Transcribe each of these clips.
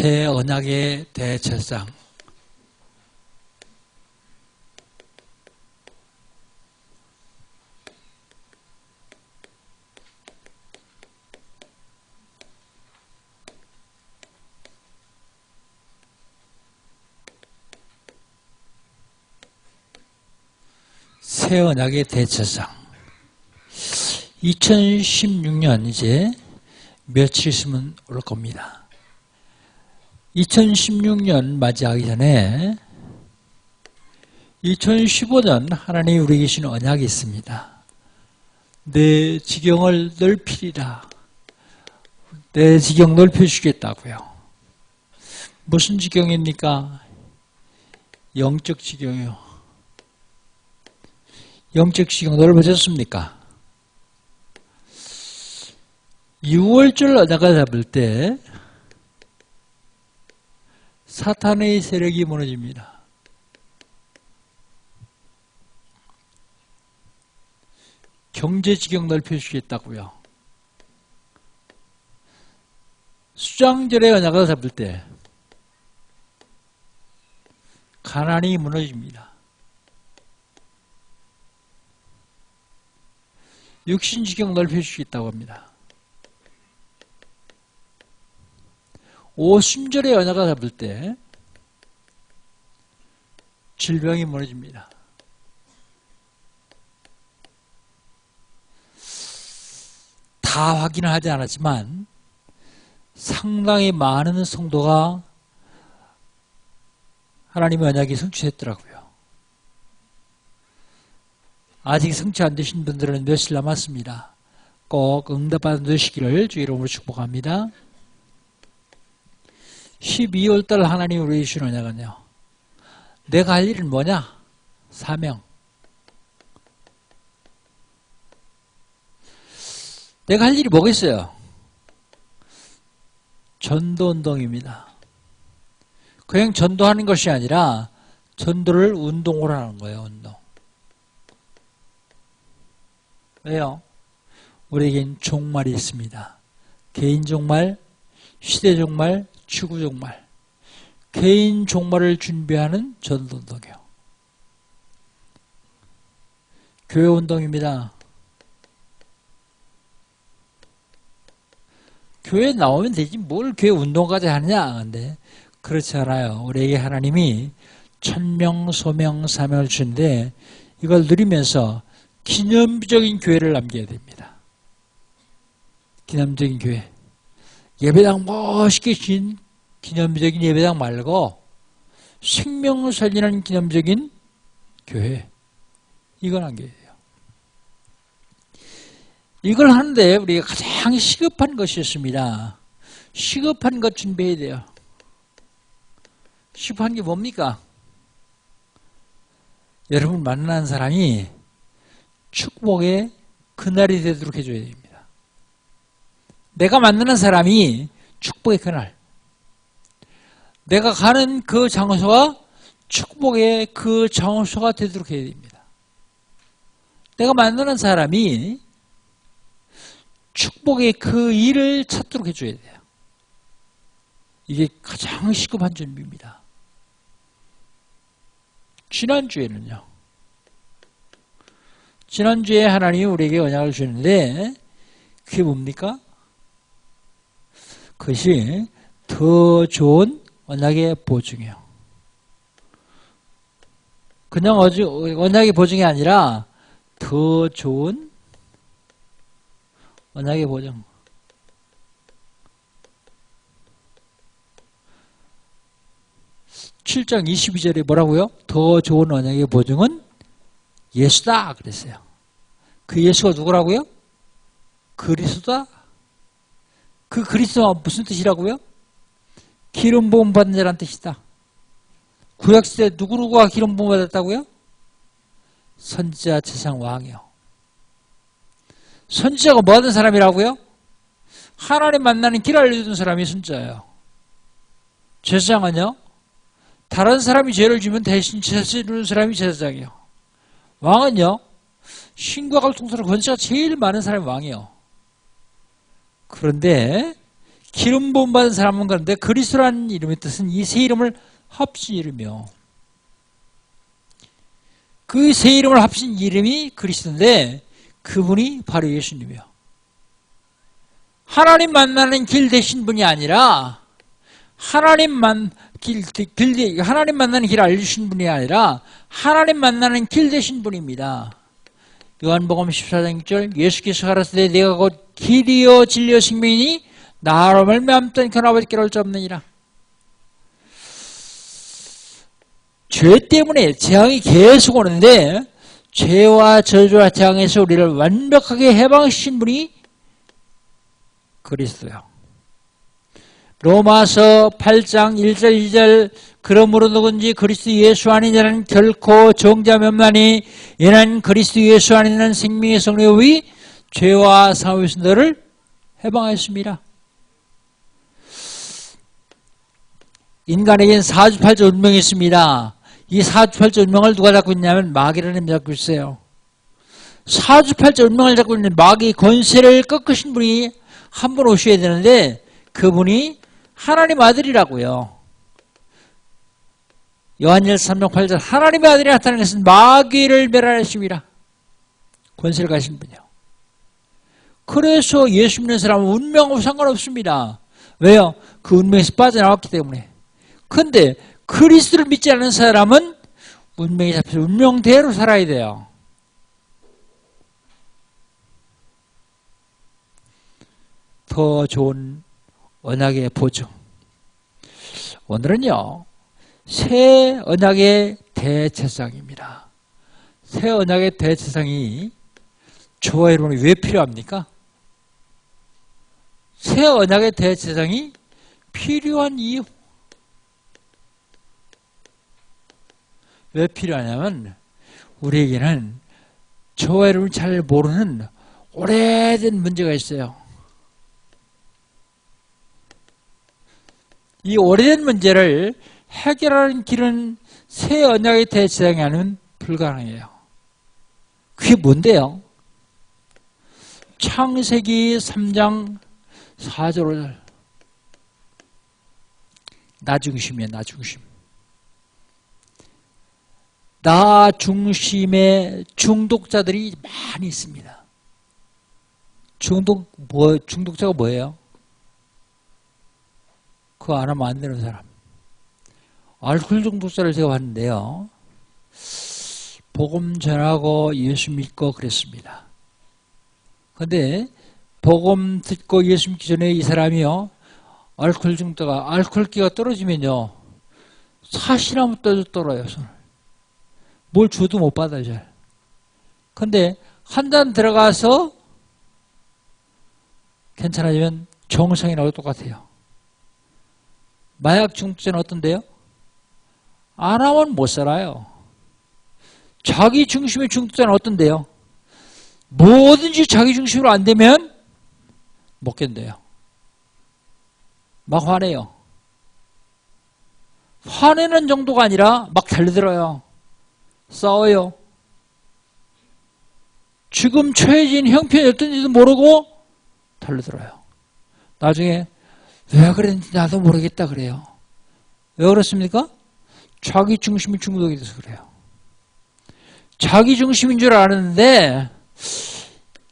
새 언약의 대제사장. 새 언약의 대제사장. 2016년 이제 며칠 있으면 올 겁니다. 2016년 맞이하기 전에 2015년 하나님이 우리에게 주신 언약이 있습니다. 내 지경을 넓히리라. 내 지경 넓혀주겠다고요. 무슨 지경입니까? 영적 지경이요. 영적 지경 넓어졌습니까? 6월절 언약을 잡을 때 사탄의 세력이 무너집니다. 경제 지경 넓혀주겠다고요. 수장절의 언약을 잡을 때 가난이 무너집니다. 육신 지경 넓혀주겠다고 합니다. 오순절의 언약을 잡을 때 질병이 무너집니다. 다 확인을 하지 않았지만 상당히 많은 성도가 하나님의 언약이 성취했더라고요. 아직 성취 안 되신 분들은 며칠 남았습니다. 꼭 응답받으시기를 주 이름으로 축복합니다. 12월달 하나님 우리에게 주신 언약은요. 내가 할 일은 뭐냐? 사명. 내가 할 일이 뭐겠어요? 전도운동입니다. 그냥 전도하는 것이 아니라 전도를 운동으로 하는 거예요. 운동. 왜요? 우리에겐 종말이 있습니다. 개인 종말, 시대 종말, 추구 종말. 개인 종말을 준비하는 전도운동이요. 교회 운동입니다. 교회 나오면 되지 뭘 교회 운동까지 하느냐. 근데 그렇지 않아요. 우리에게 하나님이 천명, 소명, 사명을 주는데 이걸 누리면서 기념비적인 교회를 남겨야 됩니다. 기념적인 교회. 예배당 멋있게 진 기념비적인 예배당 말고 생명을 살리는 기념적인 교회. 이걸 남겨야 돼요. 이걸 하는데 우리가 가장 시급한 것이 있습니다. 시급한 것 준비해야 돼요. 시급한 게 뭡니까? 여러분 만나는 사람이 축복의 그날이 되도록 해줘야 됩니다. 내가 만나는 사람이 축복의 그날. 내가 가는 그 장소가 축복의 그 장소가 되도록 해야 됩니다. 내가 만나는 사람이 축복의 그 일을 찾도록 해줘야 돼요. 이게 가장 시급한 준비입니다. 지난주에는요. 지난주에 하나님이 우리에게 언약을 주는데 그게 뭡니까? 그것이 더 좋은 언약의 보증이에요. 그냥 언약의 보증이 아니라 더 좋은 언약의 보증. (7장 22절에) 뭐라고요? 더 좋은 언약의 보증은 예수다 그랬어요. 그 예수가 누구라고요? 그리스도다. 그 그리스도가 무슨 뜻이라고요? 기름 부음 받은 자란 뜻이다. 구약시대 누구누구가 기름 부음 받았다고요? 선지자, 제사장, 왕이요. 선지자가 뭐 하는 사람이라고요? 하나님 만나는 길 알려주는 사람이 선지자예요. 제사장은요? 다른 사람이 죄를 지면 대신 제사주는 사람이 제사장이요. 왕은요? 신과 같은 통솔의 권세가 제일 많은 사람이 왕이요. 그런데 기름 부음 받은 사람은 그런데 그리스도라는 이름의 뜻은 이 세 이름을 합친 이름이요. 그 세 이름을 합친 이름이 그리스도인데 그분이 바로 예수님이요. 하나님 만나는 길 되신 분이 아니라 하나님 만나는 길 알려주신 분이 아니라 하나님 만나는 길 되신 분입니다. 요한복음 14장 6절 예수께서 가라사대 내가 곧 길이요 진리요 생명이니 나로 말미암던 그 아버지께로 올 자 없느니라. 죄 때문에 재앙이 계속 오는데 죄와 저주와 재앙에서 우리를 완벽하게 해방시킨 분이 그리스도요. 로마서 8장 1절 2절 그러므로 누군지 그리스도 예수 안에 있는 자는 결코 정죄함이 없나니 이는 그리스도 예수 안에 있는 생명의 성령이 죄와 사함에서 너를 해방하였습니다. 인간에겐 사주팔자 운명이 있습니다. 이 사주팔자 운명을 누가 잡고 있냐면 마귀라는 놈이 잡고 있어요. 사주팔자 운명을 잡고 있는 마귀 권세를 꺾으신 분이 한 분 오셔야 되는데 그분이 하나님 아들이라고요. 요한일서 3장 8절 하나님의 아들이 나타난 것은 마귀를 멸하심이라. 권세를 가신 분이요. 그래서 예수 믿는 사람은 운명하고 상관없습니다. 왜요? 그 운명에서 빠져나왔기 때문에. 근데 그리스도를 믿지 않는 사람은 운명에 잡혀서 운명대로 살아야 돼요. 더 좋은 언약의 보증. 오늘은요, 새 언약의 대제사장입니다. 새 언약의 대제사장이 저와 여러분이 왜 필요합니까? 새 언약의 대제사장이 필요한 이유. 왜 필요하냐면 우리에게는 저와 여러분이 잘 모르는 오래된 문제가 있어요. 이 오래된 문제를 해결하는 길은 새 언약의 대제사장이 아니면 불가능해요. 그게 뭔데요? 창세기 3장 4절 나 중심이에요. 나 중심. 나 중심의 중독자들이 많이 있습니다. 중독자가 뭐예요? 그거 안 하면 안 되는 사람. 알코올 중독자를 제가 봤는데요. 복음 전하고 예수 믿고 그랬습니다. 근데 복음 듣고 예수 믿기 전에 이 사람이요. 알코올 중독자가 알코올기가 떨어지면요. 사시나무 떨어요. 손을. 뭘 줘도 못 받아요. 잘. 근데 한 잔 들어가서 괜찮아지면 정상이 나오고 똑같아요. 마약 중독자는 어떤데요? 안 하면 못 살아요. 자기 중심의 중독자는 어떤데요? 뭐든지 자기 중심으로 안 되면 못 견뎌요. 막 화내요. 화내는 정도가 아니라 막 달려들어요. 싸워요. 지금 처해진 형편이 어떤지도 모르고 달려들어요. 나중에 왜 그랬는지 나도 모르겠다 그래요. 왜 그렇습니까? 자기 중심이 중독이 돼서 그래요. 자기 중심인 줄 아는데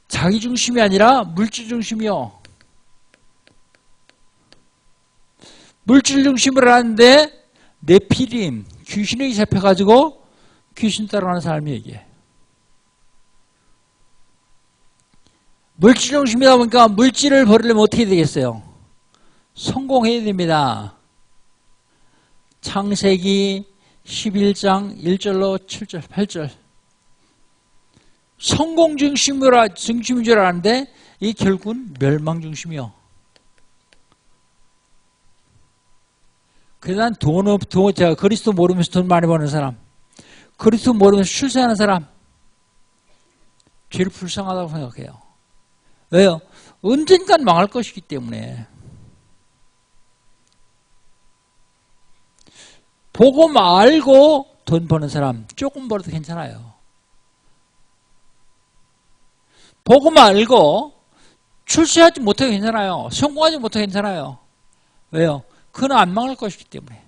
자기 중심이 아니라 물질 중심이요. 물질 중심을 아는데 네피림, 귀신에게 잡혀가지고 귀신 따라가는 사람이 얘기해. 물질 중심이다 보니까 물질을 버리려면 어떻게 되겠어요? 성공해야 됩니다. 창세기 11장 1절로 7절, 8절. 성공 중심인 줄 아는데 이 결국은 멸망 중심이요. 그래서 난 제가 그리스도 모르면서 돈 많이 버는 사람, 그리스도 모르면서 출세하는 사람, 제일 불쌍하다고 생각해요. 왜요? 언젠간 망할 것이기 때문에. 복음 알고 돈 버는 사람 조금 벌어도 괜찮아요. 복음 알고 출세하지 못해도 괜찮아요. 성공하지 못해도 괜찮아요. 왜요? 그는 안 망할 것이기 때문에.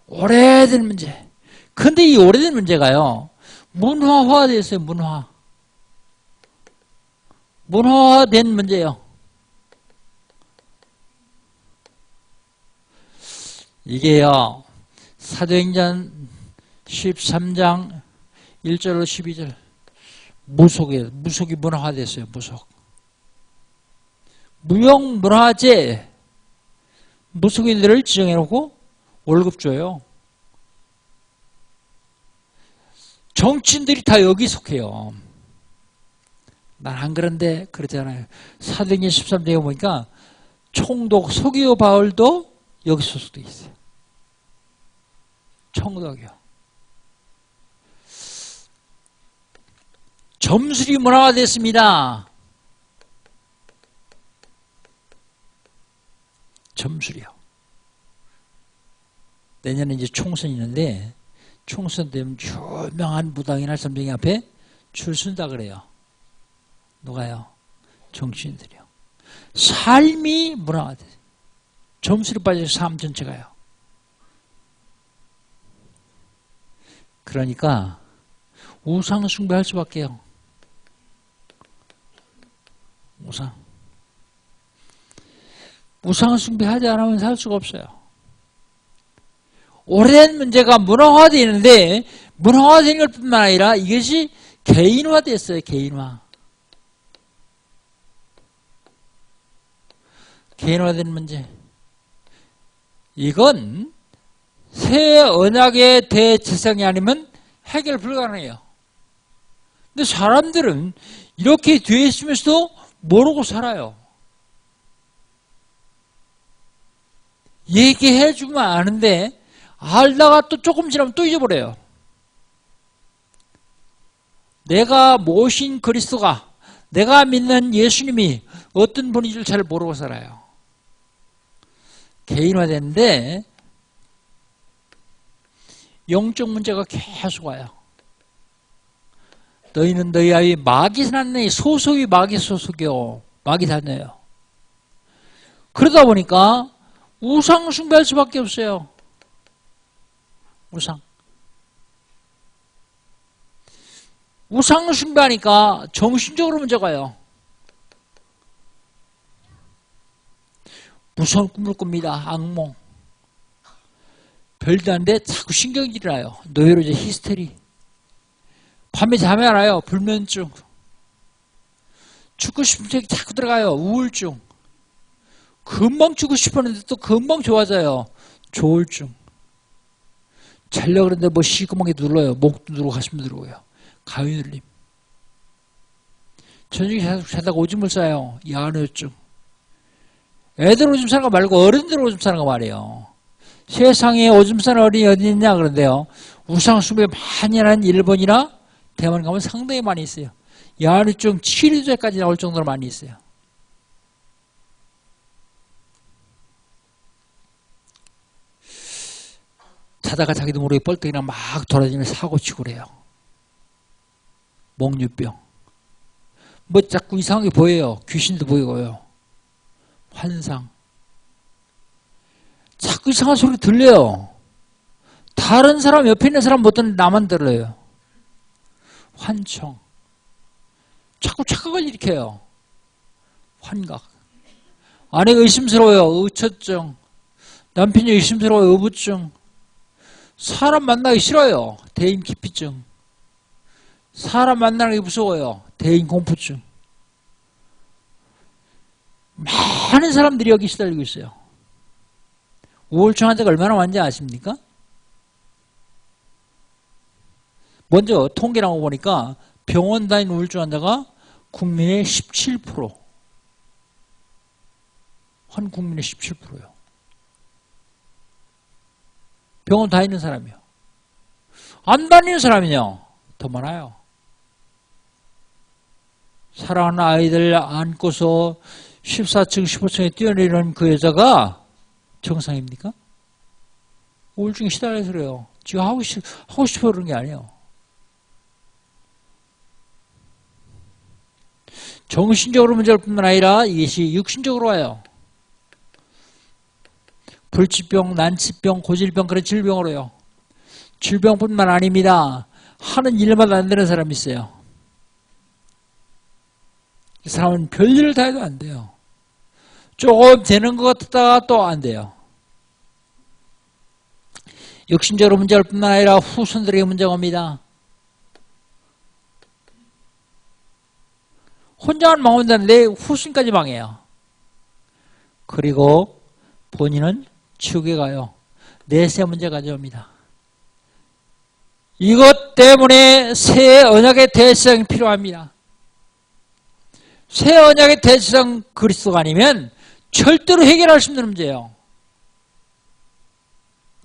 오래된 문제. 근데 이 오래된 문제가요, 문화화되어 있어요, 문화화된 문제예요. 이게요, 사도행전 13장 1절로 12절. 무속이 문화화됐어요, 무속. 무형문화재. 무속인들을 지정해놓고 월급 줘요. 정치인들이 다 여기 속해요. 난 안 그런데 그러잖아요. 사도행전 13장에 보니까 총독 서기오 바울도 여기 소속돼 있어요. 총독이요. 점술이 문화가 됐습니다. 점술이요. 내년에 이제 총선이 있는데 총선 되면 유명한 무당이나 점쟁이 앞에 줄 쓴다 그래요. 누가요? 정치인들이요. 삶이 문화가 돼요. 점술에 빠져서 삶 전체가요. 그러니까 우상 숭배할 수밖에요. 우상 숭배하지 않으면 살 수가 없어요. 오래된 문제가 문화화되는데 문화화되는 것뿐만 아니라 이것이 개인화됐어요. 개인화된 문제. 이건 새 언약의 대제사장이 아니면 해결 불가능해요. 근데 사람들은 이렇게 뒤에 있으면서도 모르고 살아요. 얘기해 주면 아는데 알다가 또 조금 지나면 또 잊어버려요. 내가 모신 그리스도가, 내가 믿는 예수님이 어떤 분인지를 잘 모르고 살아요. 개인화되는데 영적 문제가 계속 와요. 너희는 너희 아이 마귀 낳네. 소속이 마귀 소속이요. 마귀 다녀요. 그러다 보니까 우상 숭배할 수밖에 없어요. 우상 숭배하니까 정신적으로 문제가 와요. 무서운 꿈을 꿉니다. 악몽. 별도 안 돼 자꾸 신경질이 나요. 노이로제 히스테리. 밤에 잠이 안 와요. 불면증. 죽고 싶은 생각이 자꾸 들어가요. 우울증. 금방 죽고 싶었는데 또 금방 좋아져요. 조울증. 자려고 그러는데 뭐 시커멓게 눌러요. 목도 누르고 가슴도 누르고요. 가위 눌림. 저녁에 자다가 오줌을 싸요. 야한우증. 애들 오줌 싸는 거 말고 어른들 오줌 싸는 거 말이에요. 세상에 오줌 싸는 어린이 어디 있냐 그런데요. 우상숭배 많이 하는 일본이나 대만 가면 상당히 많이 있어요. 야한우증 치료제까지 나올 정도로 많이 있어요. 자다가 자기도 모르게 뻘떡이나 막 돌아다니면서 사고치고 그래요. 목류병. 뭐 자꾸 이상하게 보여요. 귀신도 보이고요. 환상. 자꾸 이상한 소리 들려요. 다른 사람, 옆에 있는 사람 못 듣는데 나만 들어요. 환청. 자꾸 착각을 일으켜요. 환각. 아내가 의심스러워요. 의처증. 남편이 의심스러워요. 의부증. 사람 만나기 싫어요. 대인 기피증. 사람 만나는 게 무서워요. 대인 공포증. 많은 사람들이 여기 시달리고 있어요. 우울증 환자가 얼마나 많은지 아십니까? 먼저 통계 나온 거 보니까 병원 다니는 우울증 환자가 국민의 17%. 한 국민의 17%요. 병원 다니는 사람이요. 안 다니는 사람이요. 더 많아요. 사랑하는 아이들 안고서 14층, 15층에 뛰어내리는 그 여자가 정상입니까? 우울증에 시달려서 그래요. 지가 하고 싶어 그런 게 아니에요. 정신적으로 문제일 뿐만 아니라 이것이 육신적으로 와요. 불치병, 난치병, 고질병, 그런 질병으로요. 질병뿐만 아닙니다. 하는 일마다 안 되는 사람이 있어요. 이 사람은 별일을 다 해도 안 돼요. 조금 되는 것 같다가 또 안 돼요. 육신적으로 문제일 뿐만 아니라 후손들에게 문제가 옵니다. 혼자만 망한다는데 후손까지 망해요. 그리고 본인은 지옥에 가요. 내세 문제 가져옵니다. 이것 때문에 새 언약의 대제사장이 필요합니다. 새 언약의 대제사장 그리스도가 아니면 절대로 해결할 수 없는 문제예요.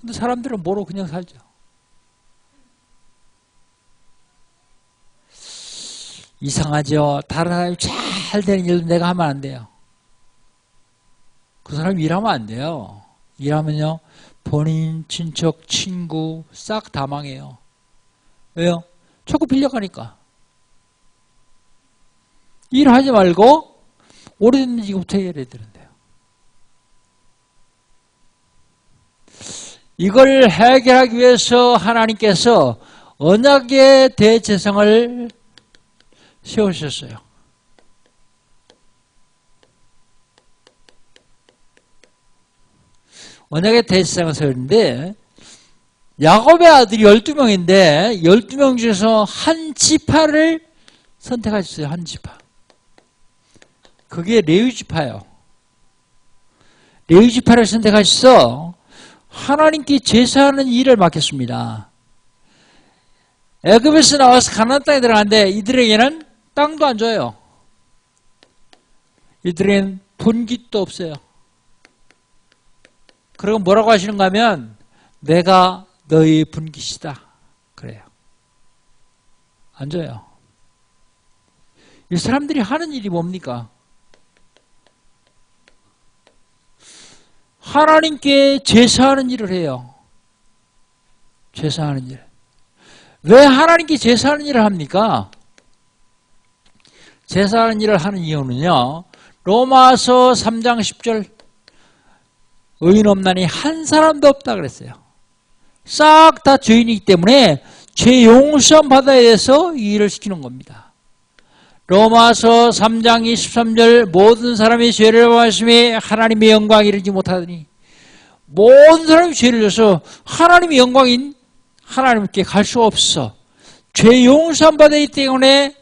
근데 사람들은 모르고 그냥 살죠. 이상하죠. 다른 사람이 잘 되는 일도 내가 하면 안 돼요. 그 사람이 일하면 안 돼요. 일하면요, 본인, 친척, 친구 싹 다 망해요. 왜요? 자꾸 빌려가니까. 일하지 말고 오래된 지금부터 해결해야 되는데요. 이걸 해결하기 위해서 하나님께서 언약의 대제사장을 세우셨어요. 언약의 대제사장을 세웠는데 야곱의 아들이 12명인데 12명 중에서 한 지파를 선택하셨어요. 한 지파. 그게 레위 지파예요. 레위 지파를 선택하셔서 하나님께 제사하는 일을 맡겼습니다. 애굽에서 나와서 가나안 땅에 들어갔는데 이들에게는 땅도 안 줘요. 이들에게는 분깃도 없어요. 그리고 뭐라고 하시는가 하면 내가 너희 분깃이다. 그래요. 안 줘요. 이 사람들이 하는 일이 뭡니까? 하나님께 제사하는 일을 해요. 제사하는 일. 왜 하나님께 제사하는 일을 합니까? 제사하는 일을 하는 이유는요, 로마서 3장 10절 의인 없나니 한 사람도 없다 그랬어요. 싹 다 죄인이기 때문에 죄 용서함 받아야 해서 이 일을 시키는 겁니다. 로마서 3장 23절 모든 사람이 죄를 범하심에 하나님의 영광에 이르지 못하더니 모든 사람이 죄를 져서 하나님의 영광인 하나님께 갈 수 없어. 죄 용서함 받았기 때문에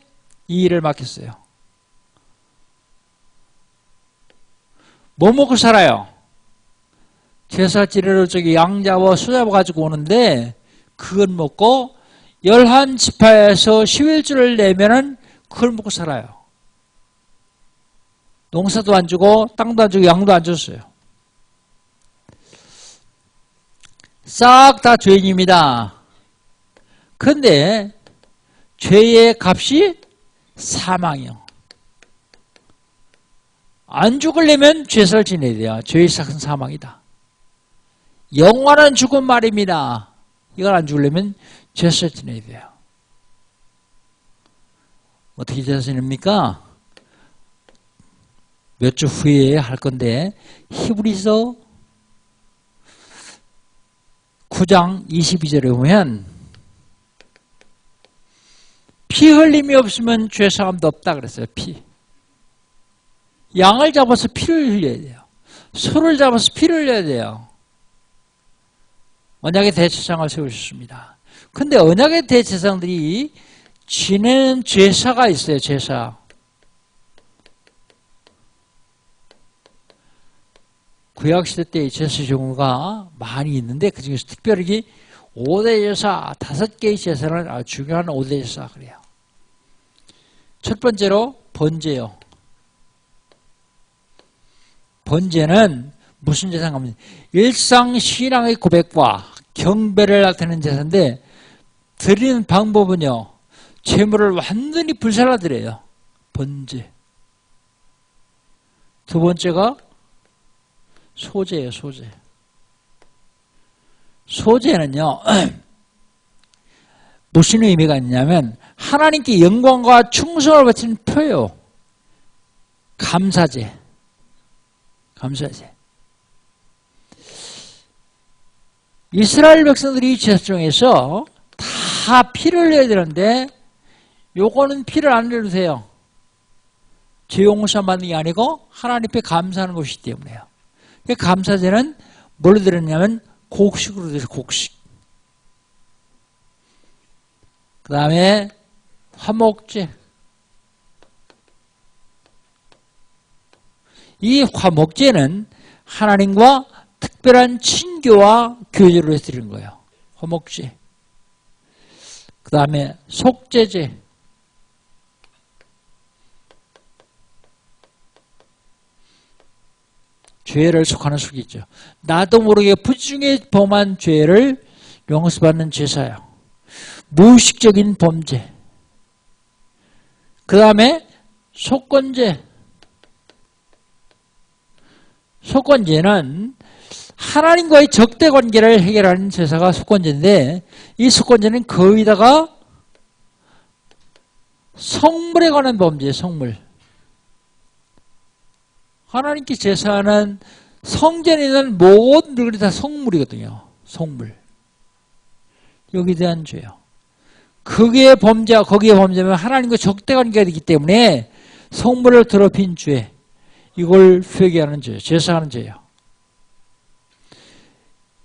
이 일을 맡겼어요. 뭐 먹고 살아요? 제사 지내러 저기 양 잡아 소 잡아 가지고 오는데 그걸 먹고 11지파에서 11주를 내면은 그걸 먹고 살아요. 농사도 안 주고 땅도 안 주고 양도 안 줬어요. 싹 다 죄인입니다. 그런데 죄의 값이 사망이요. 안 죽으려면 제사를 지내야 돼요. 죄의 삭은 사망이다. 영원한 죽음 말입니다. 이걸 안 죽으려면 제사를 지내야 돼요. 어떻게 제사 지냅니까? 몇 주 후에 할 건데 히브리서 9장 22절에 보면 피 흘림이 없으면 죄사함도 없다 그랬어요. 피. 양을 잡아서 피를 흘려야 돼요. 소를 잡아서 피를 흘려야 돼요. 언약의 대제사장을 세우셨습니다. 근데 언약의 대제사장들이 지내는 제사가 있어요. 제사. 구약시대 때의 제사 종류가 많이 있는데 그중에서 특별히 5대 제사, 5개의 제사는 아주 중요한 5대 제사 그래요. 첫 번째로 번제요. 번제는 무슨 제사인가 하면 일상신앙의 고백과 경배를 나타내는 제사인데 드리는 방법은요. 재물을 완전히 불살라드려요. 번제. 두 번째가 소제예요. 소제. 소제는요. 무슨 의미가 있냐면 하나님께 영광과 충성을 바치는 표요. 감사제. 감사제. 이스라엘 백성들이 제사 중에서 다 피를 내야 되는데 요거는 피를 안 내도 돼요. 죄 용서 받는 게 아니고 하나님 앞에 감사하는 것이기 때문에요. 감사제는 뭘로 드렸냐면 곡식으로 드려요. 곡식. 그 다음에 화목제. 이 화목제는 하나님과 특별한 친교와 교제로 해서 드리는 거예요. 화목제. 그 다음에 속죄제. 죄를 속하는 속이죠. 나도 모르게 부중에 범한 죄를 용서받는 제사요. 무의식적인 범죄. 그 다음에 속건제. 속건제는 하나님과의 적대 관계를 해결하는 제사가 속건제인데 이 속건제는 거기다가 성물에 관한 범죄예요. 성물. 하나님께 제사하는 성전에 있는 모든 것들이 다 성물이거든요. 성물. 여기에 대한 죄요. 거기에 범죄하면 하나님과 적대 관계가 되기 때문에 성물을 더럽힌 죄. 이걸 회개하는 죄, 제사하는 죄예요.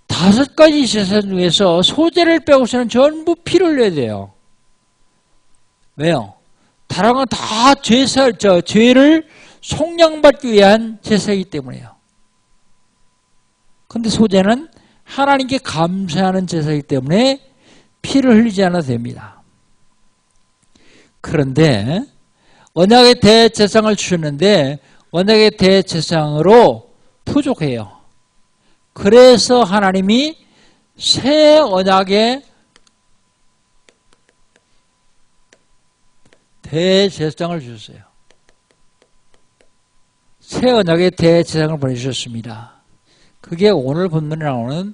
5가지 제사 중에서 소제를 빼고서는 전부 피를 내야 돼요. 왜요? 다른 건 다 죄를 속량받기 위한 제사이기 때문에요. 그런데 소제는 하나님께 감사하는 제사이기 때문에 피를 흘리지 않아도 됩니다. 그런데 언약의 대제사장을 주셨는데 언약의 대제사장으로 부족해요. 그래서 하나님이 새 언약의 대제사장을 주셨어요. 새 언약의 대제사장을 보내주셨습니다. 그게 오늘 본문에 나오는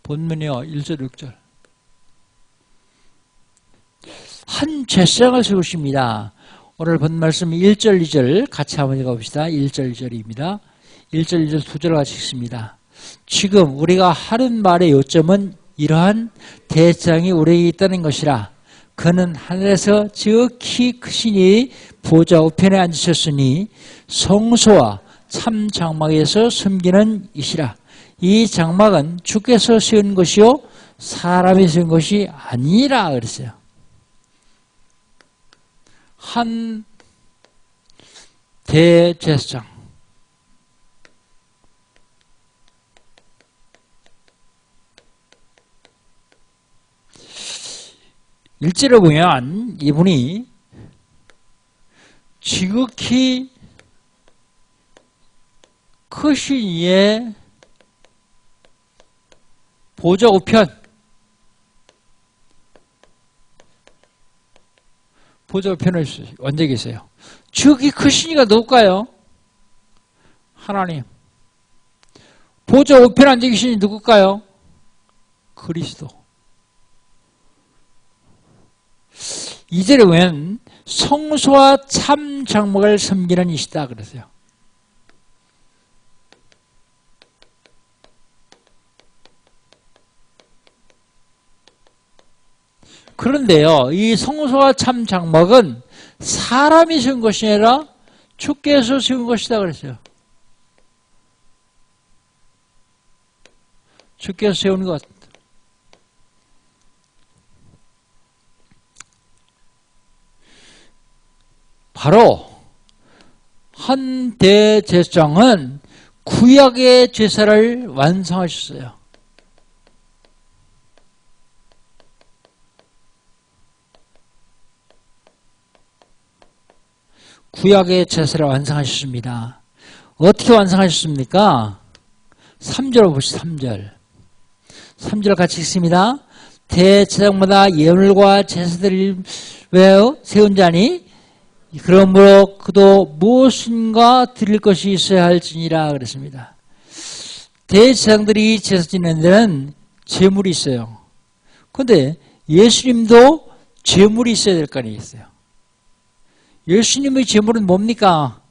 본문이요. 1절, 6절. 한 제사장을 세우십니다. 오늘 본 말씀 1절, 2절 같이 한번 읽어봅시다. 1절, 2절입니다. 1절, 2절 두 절 같이 읽습니다. 지금 우리가 하는 말의 요점은 이러한 대제사장이 우리에게 있다는 것이라. 그는 하늘에서 지극히 크시니 보좌 우편에 앉으셨으니 성소와 참 장막에서 섬기는 이시라. 이 장막은 주께서 세운 것이요 사람이 세운 것이 아니라 그랬어요. 한 대제사장. 일절에 보면 이분이 지극히 크신 이의 보좌 우편. 보좌 우편을 언제 계세요? 지극히 크신 이가 누굴까요? 하나님. 보좌 우편에 앉아 계신 이 누굴까요? 그리스도. 2절에 보면 성소와 참 장막을 섬기는 이시다 그러세요. 그런데요, 이 성소와 참 장막은 사람이 세운 것이 아니라 주께서 세운 것이다 그랬어요. 주께서 세운 것. 바로 한 대제사장은 구약의 제사를 완성하셨어요. 구약의 제사를 완성하셨습니다. 어떻게 완성하셨습니까? 3절 보시죠. 3절. 3절 같이 읽습니다. 대제사장마다 예물과 제사들을 외워 세운 자니 그러므로 그도 무엇인가 드릴 것이 있어야 할지니라 그랬습니다. 대제사장들이 제사 지내는 데는 제물이 있어요. 그런데 예수님도 제물이 있어야 될 거 아니겠어요? 예수님의 제물은 뭡니까?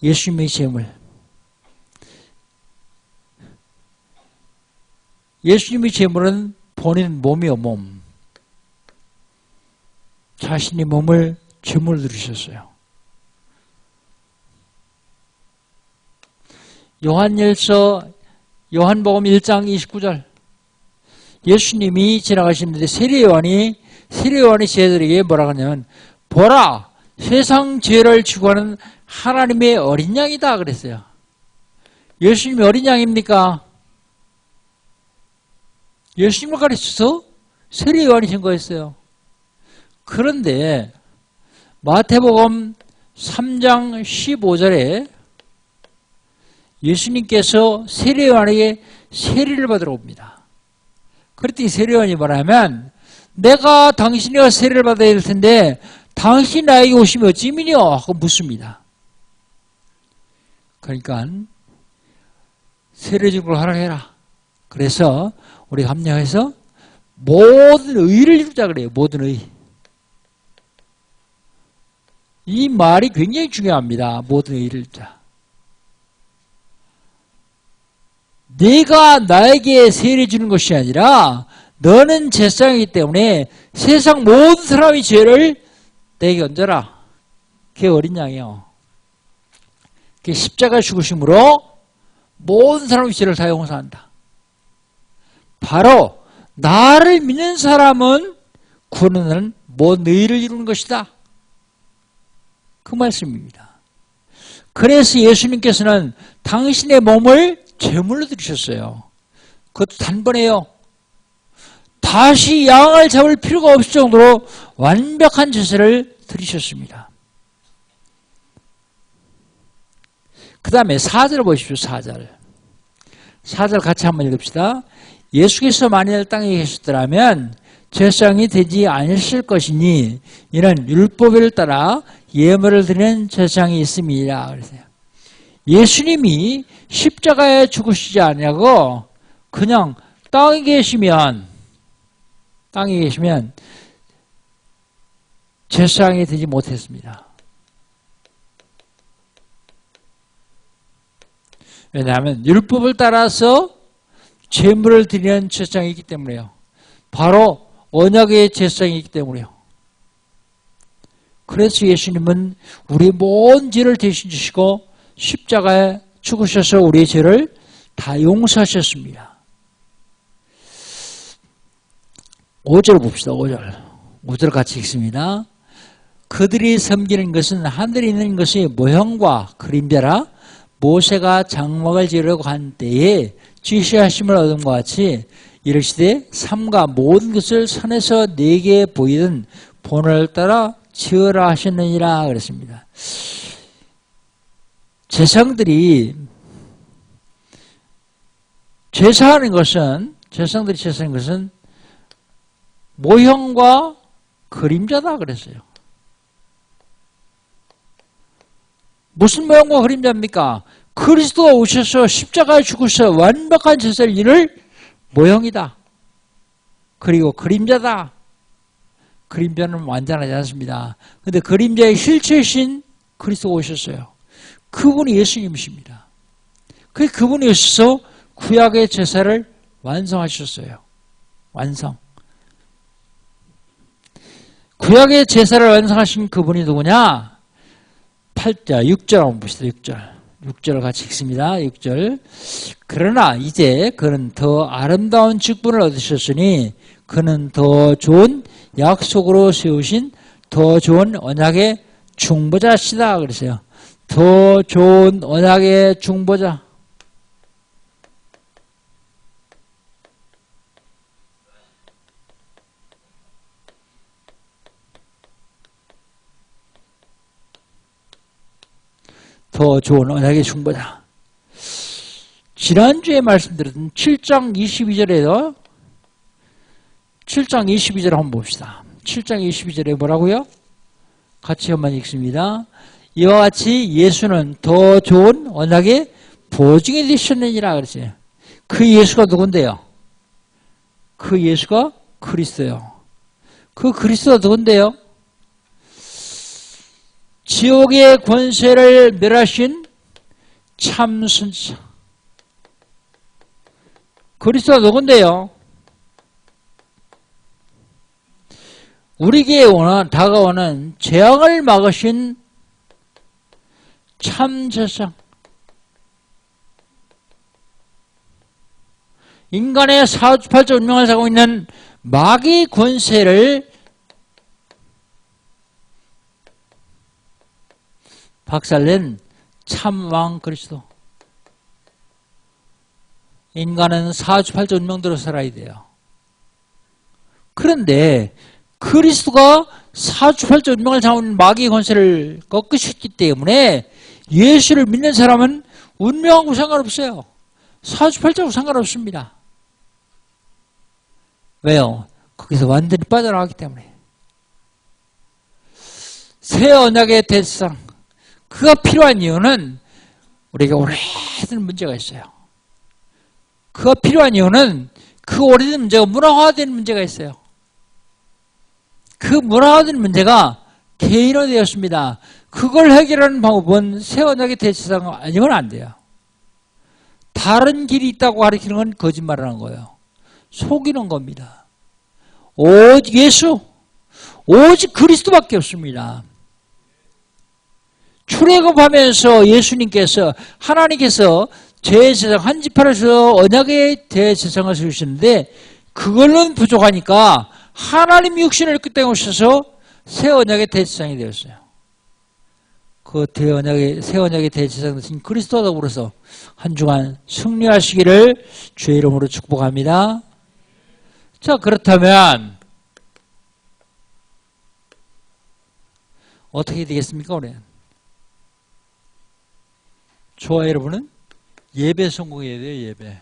예수님의 제물. 예수님의 제물은 본인 몸이요, 몸. 자신의 몸을 제물로 드리셨어요. 요한복음 1장 29절. 예수님이 지나가시는데 세례요한이 제자들에게 뭐라고 하냐면, 보라, 세상 죄를 지고 하는 하나님의 어린 양이다 그랬어요. 예수님이 어린 양입니까? 예수님을 가르쳐서 세례요한이 증거했어요. 그런데 마태복음 3장 15절에 예수님께서 세례요한에게 세례를 받으러 옵니다. 그랬더니 세례요한이 뭐냐면, 내가 당신에게 세례를 받아야 될 텐데 당신 나에게 오시면 어찌미뇨? 하고 묻습니다. 그러니까 세례 주고 허락해라. 그래서 우리가 합력해서 모든 의를 이루자 그래요. 모든 의. 이 말이 굉장히 중요합니다. 모든 의를 이루자. 네가 나에게 세례 주는 것이 아니라 너는 제사장이기 때문에 세상 모든 사람의 죄를 내게 얹어라. 그게 어린 양이요. 그게 십자가 죽으심으로 모든 사람의 죄를 다 용서한다. 바로 나를 믿는 사람은 구원은 모든 의를 이루는 것이다. 그 말씀입니다. 그래서 예수님께서는 당신의 몸을 제물로 드리셨어요. 그것도 단번에요. 다시 양을 잡을 필요가 없을 정도로 완벽한 제사를 드리셨습니다. 그 다음에 4절 보십시오. 4절 같이 한번 읽읍시다. 예수께서 만일 땅에 계셨더라면 제사장이 되지 않으실 것이니 이는 율법을 따라 예물을 드리는 제사장이 있음이라 그러세요. 예수님이 십자가에 죽으시지 않냐고 그냥 땅에 계시면 제사장이 되지 못했습니다. 왜냐하면 율법을 따라서 제물을 드리는 제사장이 있기 때문에요. 바로 언약의 제사장이 있기 때문에요. 그래서 예수님은 우리 모든 죄를 대신 지시고 십자가에 죽으셔서 우리의 죄를 다 용서하셨습니다. 5절 봅시다. 5절 같이 읽습니다. 그들이 섬기는 것은 하늘에 있는 것의 모형과 그림자라 모세가 장막을 지으려고 한 때에 지시하심을 얻음과 같이 이르시되 삼가 모든 것을 산에서 네게 보이던 본을 따라 지으라 하셨느니라 그랬습니다. 제사장들이 제사하는 것은 모형과 그림자다 그랬어요. 무슨 모형과 그림자입니까? 그리스도가 오셔서 십자가에 죽으셔서 완벽한 제사를 이룰 모형이다. 그리고 그림자다. 그림자는 완전하지 않습니다. 그런데 그림자의 실체이신 그리스도가 오셨어요. 그분이 예수님이십니다. 그분이 오셔서 구약의 제사를 완성하셨어요. 완성. 구약의 제사를 완성하신 그분이 누구냐? 8절, 6절 한번 봅시다. 6절을 같이 읽습니다. 6절. 그러나 이제 그는 더 아름다운 직분을 얻으셨으니 그는 더 좋은 약속으로 세우신 더 좋은 언약의 중보자시다 그랬어요. 더 좋은 언약의 중보자. 더 좋은 언약의 중보자. 지난주에 말씀드렸던 7장 22절에도 7장 22절 한번 봅시다. 7장 22절에 뭐라고요? 같이 한번 읽습니다. 이와 같이 예수는 더 좋은 언약의 보증이 되셨느니라 그랬어요. 그 예수가 누군데요? 그 예수가 그리스도요. 그 그리스도가 누군데요? 지옥의 권세를 멸하신 참 순서. 그리스도가 누군데요? 우리에게 다가오는 재앙을 막으신 참 제사. 인간의 사주팔자 운명을 사고 있는 마귀 권세를 박살낸 참왕 그리스도. 인간은 사주팔자 운명대로 살아야 돼요. 그런데 그리스도가 사주팔자 운명을 잡은 마귀의 권세를 꺾으셨기 때문에 예수를 믿는 사람은 운명하고 상관없어요. 사주팔자하고 상관없습니다. 왜요? 거기서 완전히 빠져나갔기 때문에. 새 언약의 대상, 그가 필요한 이유는 우리에게 오래된 문제가 있어요. 그가 필요한 이유는 그 오래된 문제가 문화화된 문제가 있어요. 그 문화화된 문제가 개인화되었습니다. 그걸 해결하는 방법은 새 언약의 대치상 아니면 안 돼요. 다른 길이 있다고 가르치는 건 거짓말을 하는 거예요. 속이는 겁니다. 오직 예수, 오직 그리스도밖에 없습니다. 출애굽하면서 예수님께서 하나님께서 대제사장 한 지파로서 언약의 대제사장을 세우시는데 그걸로는 부족하니까 하나님 육신을 그 땅에 오셔서 새 언약의 대제사장이 되었어요. 그 새 언약의 대제사장 되신 그리스도와 더불어서 한 주간 승리하시기를 주의 이름으로 축복합니다. 자, 그렇다면 어떻게 되겠습니까, 우리는? 저와 여러분은 예배 성공해야 돼요, 예배.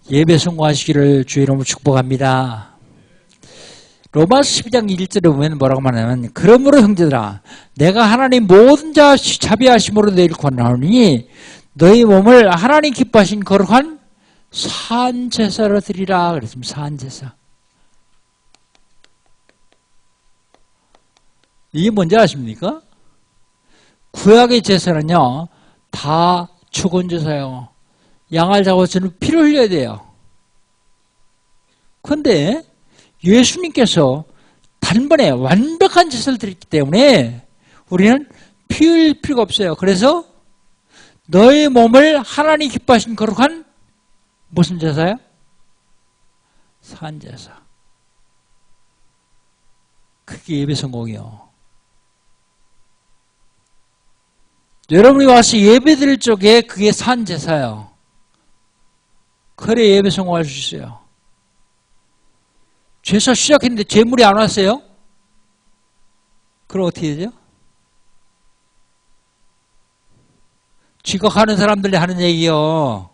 예배 성공하시기를 주의 이름으로 축복합니다. 로마서 12장 1절에 보면 뭐라고 말하냐면 그러므로 형제들아 내가 하나님 모든 자비하심으로 너희를 권하노니 너희 몸을 하나님 기뻐하신 거룩한 산제사로 드리라 그랬습니다. 산제사. 이게 뭔지 아십니까? 구약의 제사는요 다 죽은 제사요. 양을 잡아서는 피를 흘려야 돼요. 그런데 예수님께서 단번에 완벽한 제사를 드렸기 때문에 우리는 피 흘릴 필요가 없어요. 그래서 너의 몸을 하나님 기뻐하신 거룩한 무슨 제사요? 산제사. 그게 예배 성공이요. 여러분이 와서 예배 드릴 적에 그게 산제사요. 그래 예배 성공할 수 있어요. 제사 시작했는데 제물이 안 왔어요? 그럼 어떻게 되죠? 지각하는 사람들이 하는 얘기요.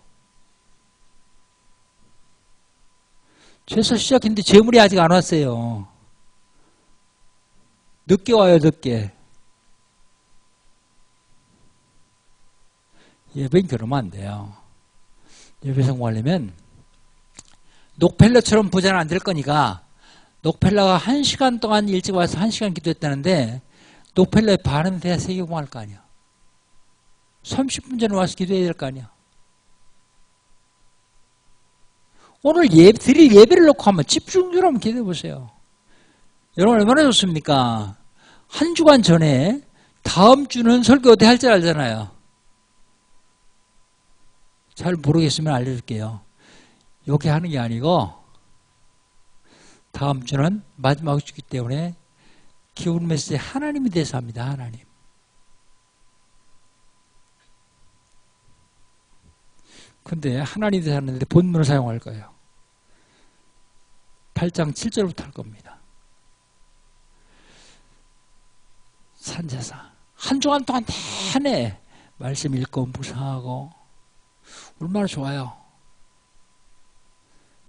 제사 시작했는데 제물이 아직 안 왔어요. 늦게 와요, 늦게. 예배는 그러면 안 돼요. 예배 성공하려면 녹펠러처럼 부자는 안 될 거니까 녹펠러가 1시간 동안 일찍 와서 1시간 기도했다는데 녹펠러의 반은 돼야 세계공할 거 아니야. 30분 전에 와서 기도해야 될 거 아니야. 오늘 드릴 예배를 놓고 한번 집중적으로 한번 기도해 보세요. 여러분 얼마나 좋습니까? 한 주간 전에 다음 주는 설교 어떻게 할 줄 알잖아요. 잘 모르겠으면 알려줄게요. 이렇게 하는 게 아니고 다음 주는 마지막 주기 때문에 기운 메시지 하나님에 대해서 합니다. 하나님. 근데 하나님에 대해서 하는데 본문을 사용할 거예요. 8장 7절부터 할 겁니다. 산제사. 한 주간 동안 내내 말씀 읽고 묵상하고 얼마나 좋아요.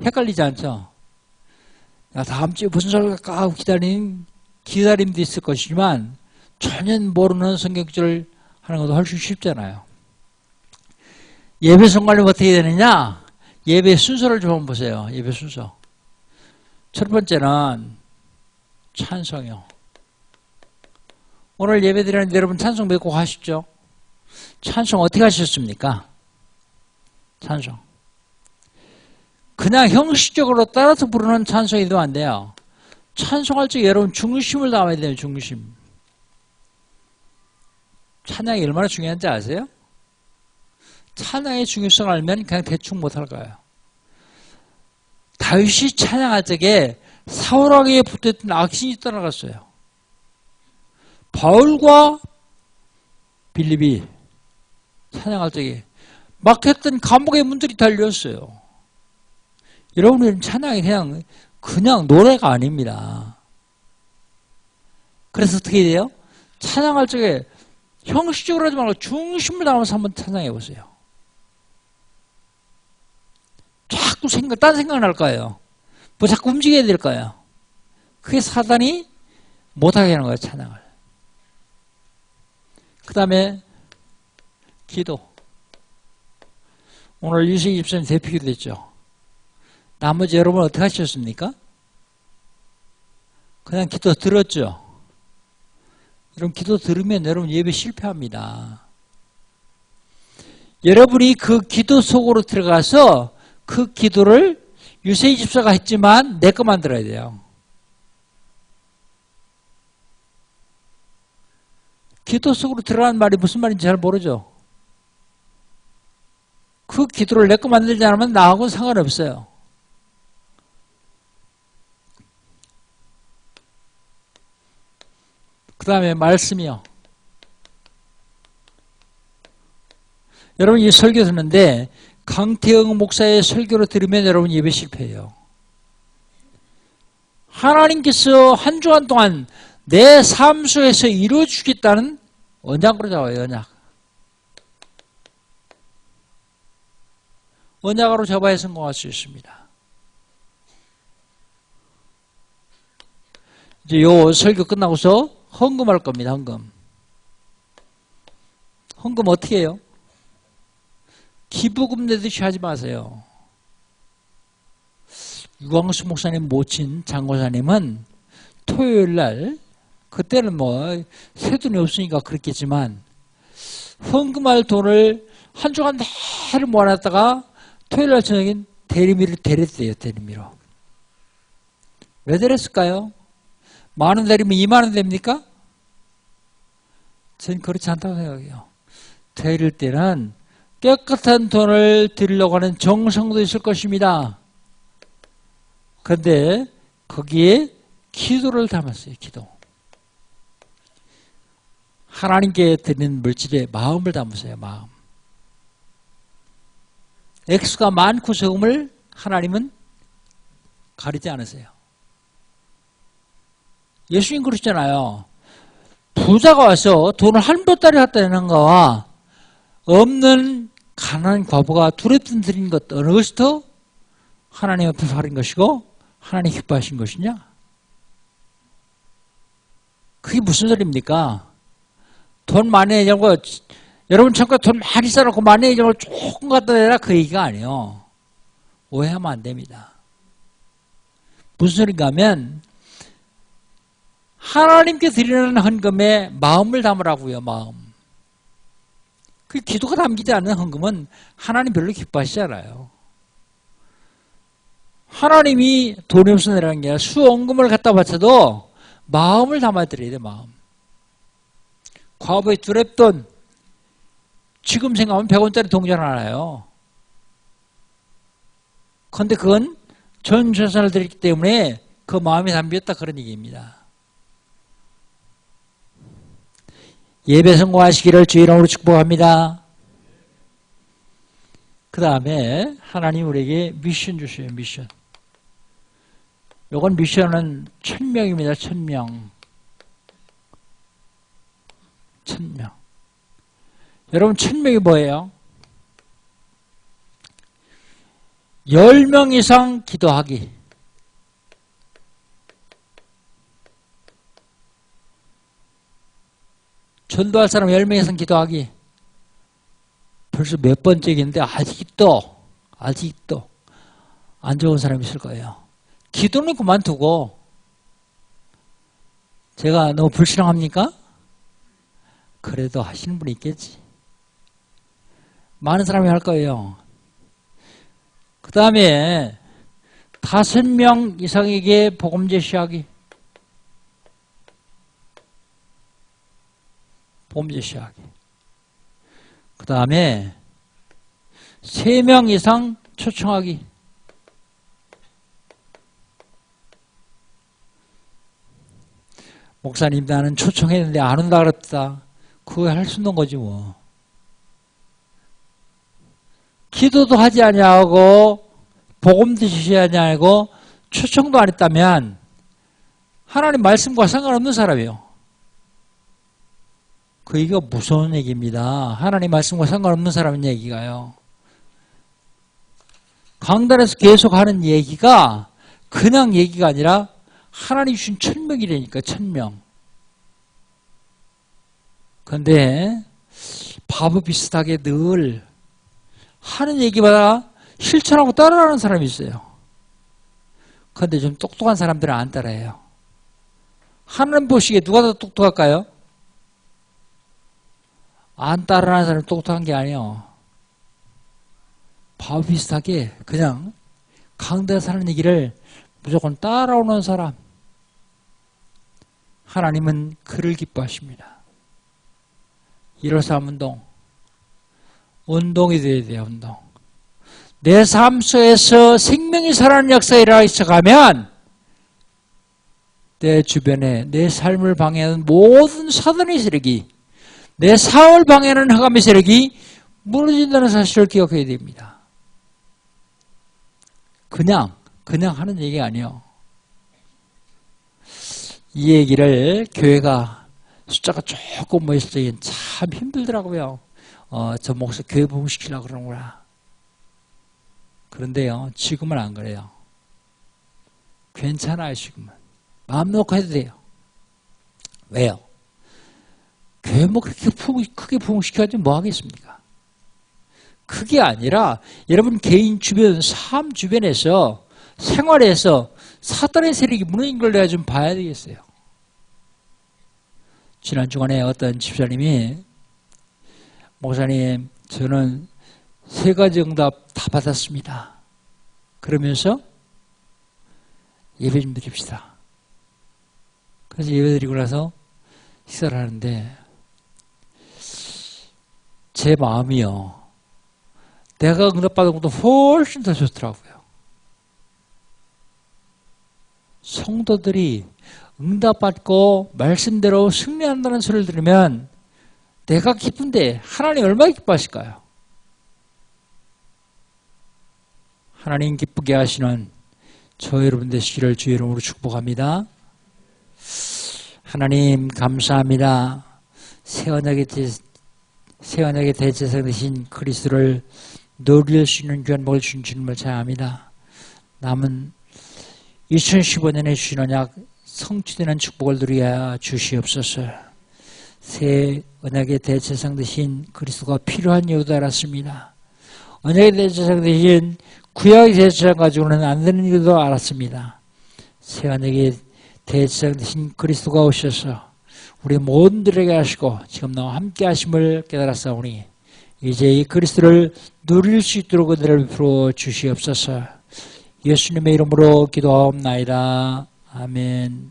헷갈리지 않죠? 야, 다음 주에 무슨 설교 할까 하고 기다림도 있을 것이지만 전혀 모르는 성경절 하는 것도 훨씬 쉽잖아요. 예배 성관이 어떻게 되느냐? 예배 순서를 좀 한번 보세요. 예배 순서. 첫 번째는 찬송이요. 오늘 예배 드리는데 여러분 찬송 몇 곡 하시죠? 찬송 어떻게 하셨습니까? 찬송. 그냥 형식적으로 따라서 부르는 찬송이 되면 안 돼요. 찬송할 때 여러분 중심을 담아야 돼요. 중심. 찬양이 얼마나 중요한지 아세요? 찬양의 중요성을 알면 그냥 대충 못할 거예요. 다윗이 찬양할 적에 사울왕에게 붙어있던 악신이 떠나갔어요. 바울과 빌립이 찬양할 적에 막혔던 감옥의 문들이 달렸어요. 여러분은 찬양이 그냥 노래가 아닙니다. 그래서 어떻게 돼요? 찬양할 적에 형식적으로 하지 말고 중심을 담아서 한번 찬양해 보세요. 자꾸 딴 생각 날 거예요. 뭐 자꾸 움직여야 될 거예요. 그게 사단이 못하게 하는 거예요, 찬양을. 그 다음에 기도. 오늘 유승희 집사님 대표기도 됐죠. 나머지 여러분 어떻게 하셨습니까? 그냥 기도 들었죠. 여러분 기도 들으면 여러분 예배 실패합니다. 여러분이 그 기도 속으로 들어가서 그 기도를 유세희 집사가 했지만 내 거 만들어야 돼요. 기도 속으로 들어가는 말이 무슨 말인지 잘 모르죠. 그 기도를 내 거 만들지 않으면 나하고는 상관없어요. 그 다음에 말씀이요. 여러분 이 설교 듣는데 강태영 목사의 설교를 들으면 여러분 예배 실패해요. 하나님께서 한 주간 동안 내 삶 속에서 이루어주겠다는 언약으로 잡아요. 언약으로 잡아야 성공할 수 있습니다. 이제 요 설교 끝나고서 헌금할 겁니다. 헌금 어떻게 해요? 기부금 내듯이 하지 마세요. 유광수 목사님 모친 장고사님은 토요일 날, 그때는 뭐 새돈이 없으니까 그랬겠지만 헌금할 돈을 한 주간 내를 모아놨다가 토요일 날 저녁에 대리미를 데렸대요. 대리미로. 왜 데렸을까요? 10,000원 데리면 20,000원 됩니까? 저는 그렇지 않다고 생각해요. 데릴 때는 깨끗한 돈을 드리려고 하는 정성도 있을 것입니다. 그런데 거기에 기도를 담았어요. 기도. 하나님께 드리는 물질에 마음을 담으세요. 마음. 액수가 많고 적음을 하나님은 가리지 않으세요. 예수님 그러셨잖아요. 부자가 와서 돈을 한 보따리 갖다 내는 거와 없는 가난한 과부가 두렵든 드린 것 어느 것이 더 하나님 앞에서 하는 것이고 하나님 기뻐하신 것이냐? 그게 무슨 소리입니까? 돈 많이 내자고 여러분 참고 돈 많이 써놓고 많이 내자고 조금 갖다 내라 그 얘기가 아니에요. 오해하면 안 됩니다. 무슨 소리인가 하면 하나님께 드리는 헌금에 마음을 담으라고요. 마음. 그 기도가 담기지 않는 헌금은 하나님 별로 기뻐하시지 않아요. 하나님이 돈이 없어 내라는 게 아니라 수원금을 갖다 바쳐도 마음을 담아 드려야 돼. 마음. 과거에 두렵던 지금 생각하면 100원짜리 동전 하나요. 그런데 그건 전 재산을 드렸기 때문에 그 마음이 담겼다 그런 얘기입니다. 예배 성공하시기를 주의 이름으로 축복합니다. 그 다음에 하나님 우리에게 미션 주셔요. 미션. 요건 미션은 1000명입니다. 1000명. 1000명. 여러분 1000명이 뭐예요? 10명 이상 기도하기. 전도할 사람 10명 이상 기도하기. 벌써 몇 번째인데 아직도 안 좋은 사람이 있을 거예요. 기도는 그만두고 제가 너무 불신앙합니까? 그래도 하시는 분이 있겠지. 많은 사람이 할 거예요. 그 다음에 5명 이상에게 복음 제시하기. 복음 제시하기. 그 다음에 3명 이상 초청하기. 목사님 나는 초청했는데 안 온다 그랬다. 그거 할 수 있는 거지 뭐. 기도도 하지 아니하고 복음도 지시하지 아니하고 초청도 안 했다면 하나님 말씀과 상관없는 사람이에요. 그 얘기가 무서운 얘기입니다. 하나님 말씀과 상관없는 사람인 얘기가요. 강단에서 계속 하는 얘기가 그냥 얘기가 아니라 하나님 주신 천명이라니까, 천명. 그런데 바보 비슷하게 늘 하는 얘기마다 실천하고 따라하는 사람이 있어요. 그런데 좀 똑똑한 사람들은 안 따라해요. 하나님 보시기에 누가 더 똑똑할까요? 안 따라하는 사람이 똑똑한 게 아니에요. 바보 비슷하게 그냥 강대에서 하는 얘기를 무조건 따라오는 사람. 하나님은 그를 기뻐하십니다. 1.3 운동. 운동이 돼야 돼요, 운동. 내 삶 속에서 생명이 살아나는 역사에 일어나가면 내 주변에 내 삶을 방해하는 모든 사단의 세력이, 내 사업을 방해하는 흑암의 세력이 무너진다는 사실을 기억해야 됩니다. 그냥 하는 얘기가 아니에요. 이 얘기를 교회가 숫자가 조금 모였을 때 참 힘들더라고요. 저 목사 교회 부흥시키려고 그러는구나. 그런데요, 지금은 안 그래요. 괜찮아요, 지금은. 마음 놓고 해도 돼요. 왜요? 교회 뭐 그렇게 크게 부흥시켜야지 뭐 하겠습니까? 그게 아니라 여러분 개인 주변, 삶 주변에서 생활에서 사단의 세력이 무너진 걸 내가 좀 봐야 되겠어요. 지난 주간에 어떤 집사님이 목사님 저는 3가지 응답 다 받았습니다. 그러면서 예배 좀 드립시다. 그래서 예배 드리고 나서 식사를 하는데 제 마음이요. 내가 응답받은 것도 훨씬 더 좋더라고요. 성도들이 응답받고 말씀대로 승리한다는 소리를 들으면 내가 기쁜데 하나님 얼마나 기뻐하실까요? 하나님 기쁘게 하시는 저 여러분 되시기를 주의 이름으로 축복합니다. 하나님 감사합니다. 새언약의 대제사장 되신 그리스도를 누릴 수 있는 귀한 복을 주신 주님을 찬양합니다. 남은 2015년에 주신 언약 성취되는 축복을 누리게 주시옵소서. 새 언약의 대제사장 되신 그리스도가 필요한 이유도 알았습니다. 언약의 대제사장 되신 구약의 대제사장 가지고는 안 되는 이유도 알았습니다. 새 언약의 대제사장 되신 그리스도가 오셔서 우리 모든들에게 하시고 지금 나와 함께 하심을 깨달았사오니 이제 이 그리스도를 누릴 수 있도록 은혜를 베풀어 주시옵소서. 예수님의 이름으로 기도하옵나이다. 아멘.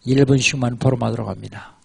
1분씩만 포럼하도록 합니다.